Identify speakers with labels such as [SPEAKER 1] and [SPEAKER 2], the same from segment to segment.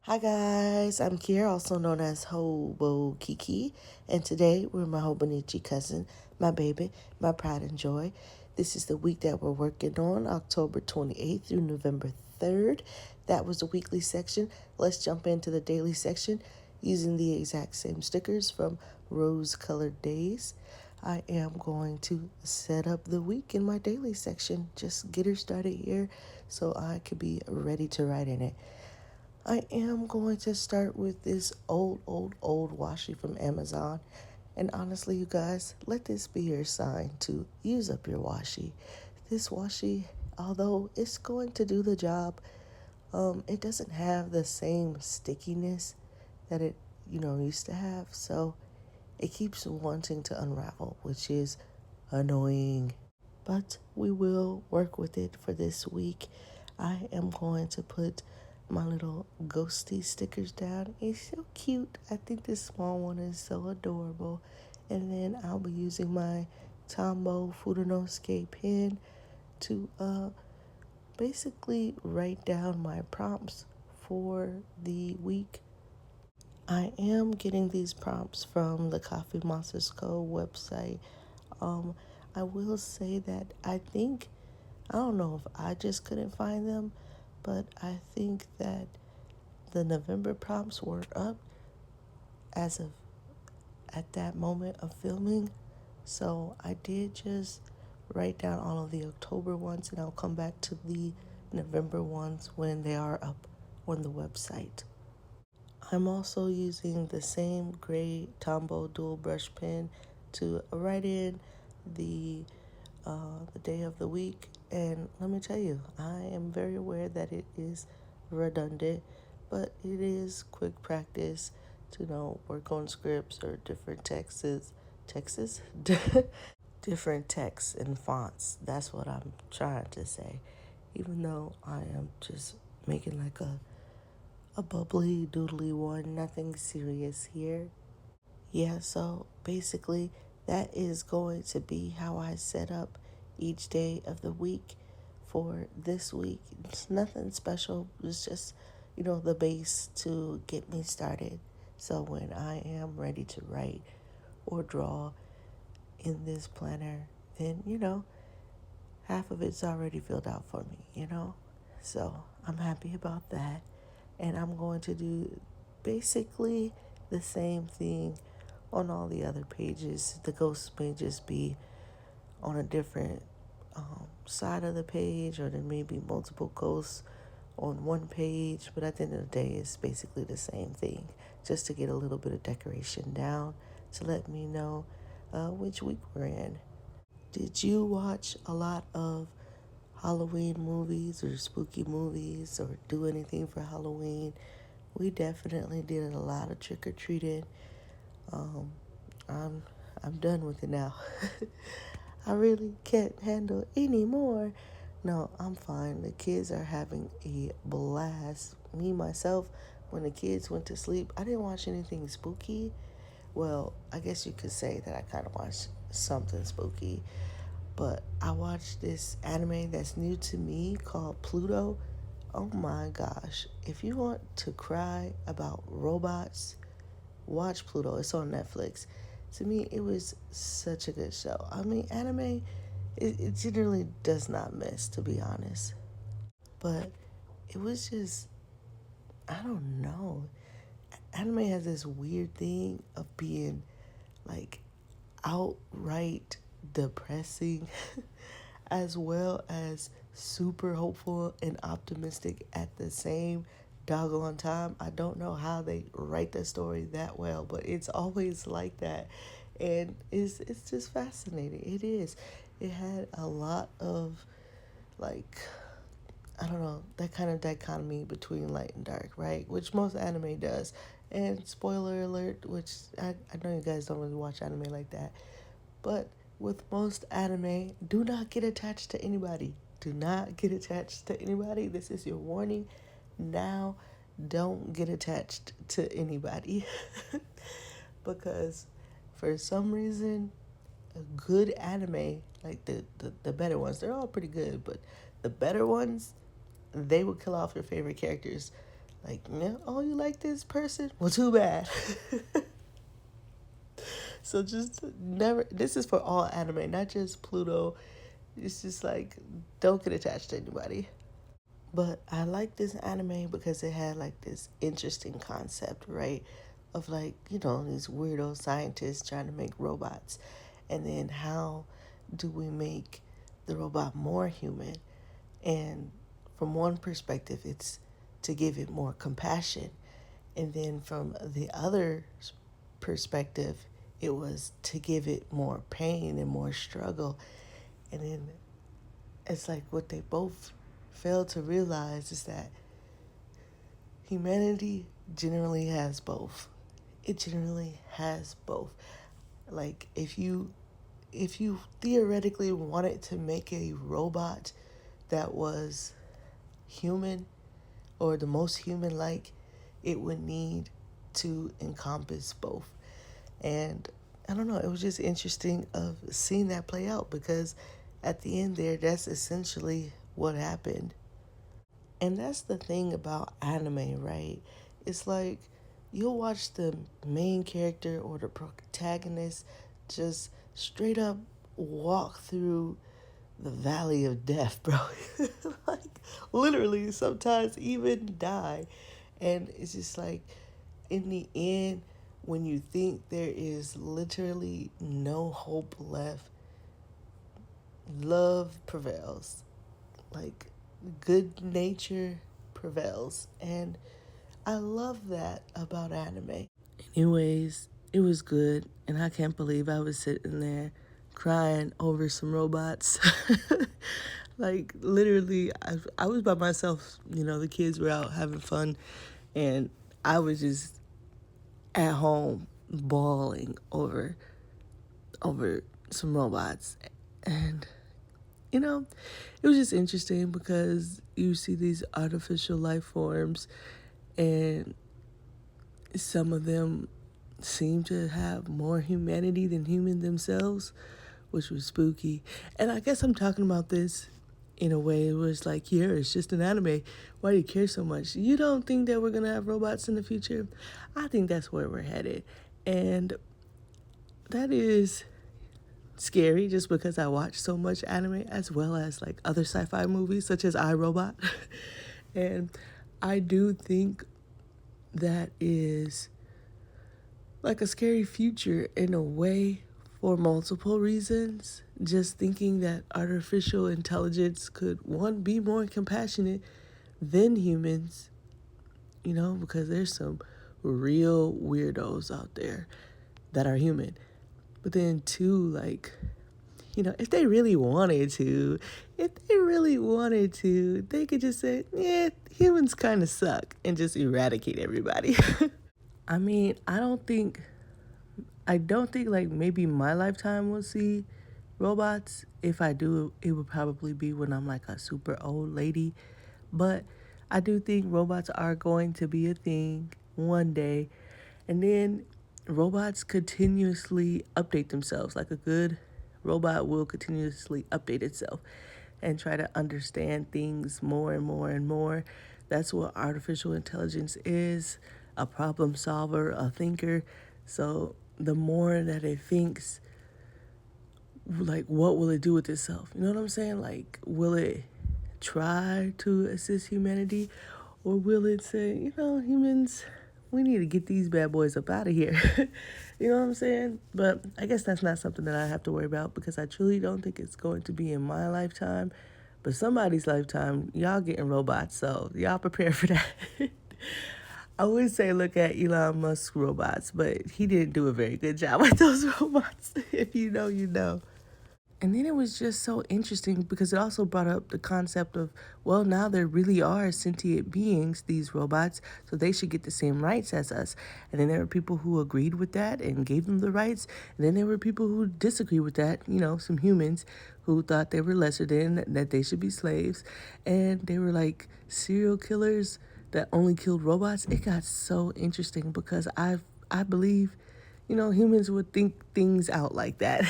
[SPEAKER 1] Hi guys, I'm Kiera, also known as Hobokiki, and today we're my Hobonichi cousin, my baby, my pride and joy. This is the week that we're working on, October 28th through November 3rd. That was the weekly section. Let's jump into the daily section using the exact same stickers from rose-colored Daze. I am going to set up the week in my daily section. Just get her started here so I could be ready to write in it. I am going to start with this old washi from Amazon. And honestly, you guys, let this be your sign to use up your washi. This washi, although it's going to do the job, it doesn't have the same stickiness that it, used to have. So it keeps wanting to unravel, which is annoying. But we will work with it for this week. I am going to put my little ghosty stickers down. It's so cute. I think this small one is so adorable. And then I'll be using my Tombow Fudonosuke pen to basically write down my prompts for the week. I am getting these prompts from the Coffee Monsters Co. website. Um, I will say that I don't know if I just couldn't find them, but I think that the November prompts were up as of at that moment of filming. So I did just write down all of the October ones, and I'll come back to the November ones when they are up on the website. I'm also using the same gray Tombow dual brush pen to write in the the day of the week. And let me tell you, I am very aware that it is redundant, but it is quick practice to work on scripts or different texts, different texts and fonts. That's what I'm trying to say. Even though I am just making like a bubbly doodly one, nothing serious here. Yeah, so basically, that is going to be how I set up each day of the week for this week. It's nothing special, it's just, the base to get me started. So when I am ready to write or draw in this planner, then, half of it's already filled out for me. So I'm happy about that. And I'm going to do basically the same thing on all the other pages. The ghosts may just be on a different side of the page, or there may be multiple ghosts on one page, but at the end of the day, it's basically the same thing, just to get a little bit of decoration down to let me know which week we're in. Did you watch a lot of Halloween movies or spooky movies or do anything for Halloween? We definitely did a lot of trick-or-treating. Um, I'm I'm done with it now. I really can't handle anymore. No, I'm fine. The kids are having a blast. Me, myself, when the kids went to sleep, I didn't watch anything spooky. Well, I guess you could say that I kind of watched something spooky. But I watched this anime that's new to me called Pluto. Oh my gosh. If you want to cry about robots, watch Pluto. It's on Netflix. To me, it was such a good show. I mean, anime, it generally does not miss, to be honest. But it was just, I don't know. Anime has this weird thing of being like outright depressing as well as super hopeful and optimistic at the same doggone time. I don't know how they write the story that well, but it's always like that. And it's just fascinating. It is. It had a lot of like, I don't know, that kind of dichotomy between light and dark, right? Which most anime does. And spoiler alert, which I know you guys don't really watch anime like that. But with most anime, do not get attached to anybody. Do not get attached to anybody. This is your warning. Now, don't get attached to anybody. Because for some reason, a good anime, like the better ones, they're all pretty good, but the better ones, they will kill off your favorite characters Like, yeah, oh, you like this person? Well, too bad. So just never, this is for all anime, not just Pluto. It's just like, don't get attached to anybody. But I like this anime because it had like this interesting concept, right? Of like, these weirdo scientists trying to make robots. And then how do we make the robot more human? And from one perspective, it's to give it more compassion. And then from the other perspective, it was to give it more pain and more struggle. And then it's like what they both fail to realize is that humanity generally has both. It generally has both. Like if you theoretically wanted to make a robot that was human or the most human like, it would need to encompass both. And I don't know, it was just interesting of seeing that play out because at the end there, that's essentially what happened. And that's the thing about anime, right? It's like you'll watch the main character or the protagonist just straight up walk through the valley of death, bro. Like literally sometimes even die. And it's just like in the end, when you think there is literally no hope left, love prevails. Like good nature prevails. And I love that about anime. Anyways, it was good. And I can't believe I was sitting there crying over some robots. Like literally, I was by myself. The kids were out having fun. And I was just at home bawling over some robots. And it was just interesting because you see these artificial life forms and some of them seem to have more humanity than human themselves, which was spooky. And I guess I'm talking about this in a way where it's like, here, it's just an anime. Why do you care so much? You don't think that we're going to have robots in the future? I think that's where we're headed. And that is scary just because I watch so much anime as well as like other sci-fi movies such as iRobot. And I do think that is like a scary future in a way for multiple reasons. Just thinking that artificial intelligence could, one, be more compassionate than humans, because there's some real weirdos out there that are human. But then two, like, if they really wanted to, they could just say, yeah, humans kind of suck and just eradicate everybody. I mean, I don't think like maybe my lifetime will see robots. If I do, it would probably be when I'm like a super old lady. But I do think robots are going to be a thing one day. And then robots continuously update themselves. Like a good robot will continuously update itself and try to understand things more and more and more. That's what artificial intelligence is, a problem solver, a thinker. So the more that it thinks, like, what will it do with itself? You know what I'm saying? Like, will it try to assist humanity? Or will it say, humans, we need to get these bad boys up out of here? You know what I'm saying? But I guess that's not something that I have to worry about because I truly don't think it's going to be in my lifetime. But somebody's lifetime, y'all getting robots, so y'all prepare for that. I would say look at Elon Musk's robots, but he didn't do a very good job with those robots. If you know, you know. And then it was just so interesting because it also brought up the concept of, well, now there really are sentient beings, these robots, so they should get the same rights as us. And then there were people who agreed with that and gave them the rights. And then there were people who disagree with that, some humans who thought they were lesser than, that they should be slaves. And they were like serial killers that only killed robots. It got so interesting because I believe humans would think things out like that.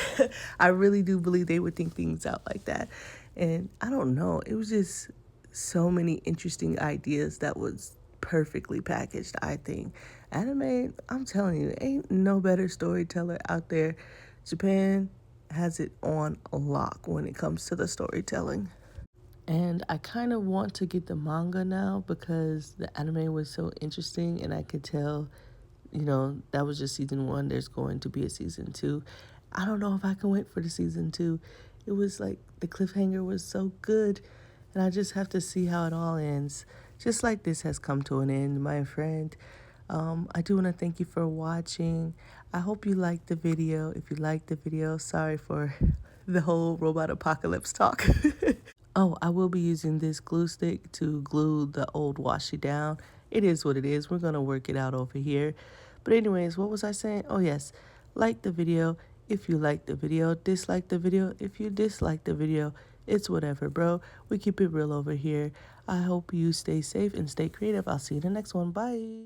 [SPEAKER 1] I really do believe they would think things out like that. And I don't know, it was just so many interesting ideas that was perfectly packaged, I think. Anime, I'm telling you, ain't no better storyteller out there. Japan has it on lock when it comes to the storytelling. And I kind of want to get the manga now because the anime was so interesting and I could tell, that was just season one. There's going to be a season two. I don't know if I can wait for the season two. It was like the cliffhanger was so good and I just have to see how it all ends. Just like this has come to an end, my friend. I do want to thank you for watching. I hope you liked the video. If you liked the video, sorry for the whole robot apocalypse talk. Oh, I will be using this glue stick to glue the old washi down. It is what it is. We're going to work it out over here. But anyways, what was I saying? Oh, yes. Like the video if you like the video. Dislike the video if you dislike the video. It's whatever, bro. We keep it real over here. I hope you stay safe and stay creative. I'll see you in the next one. Bye.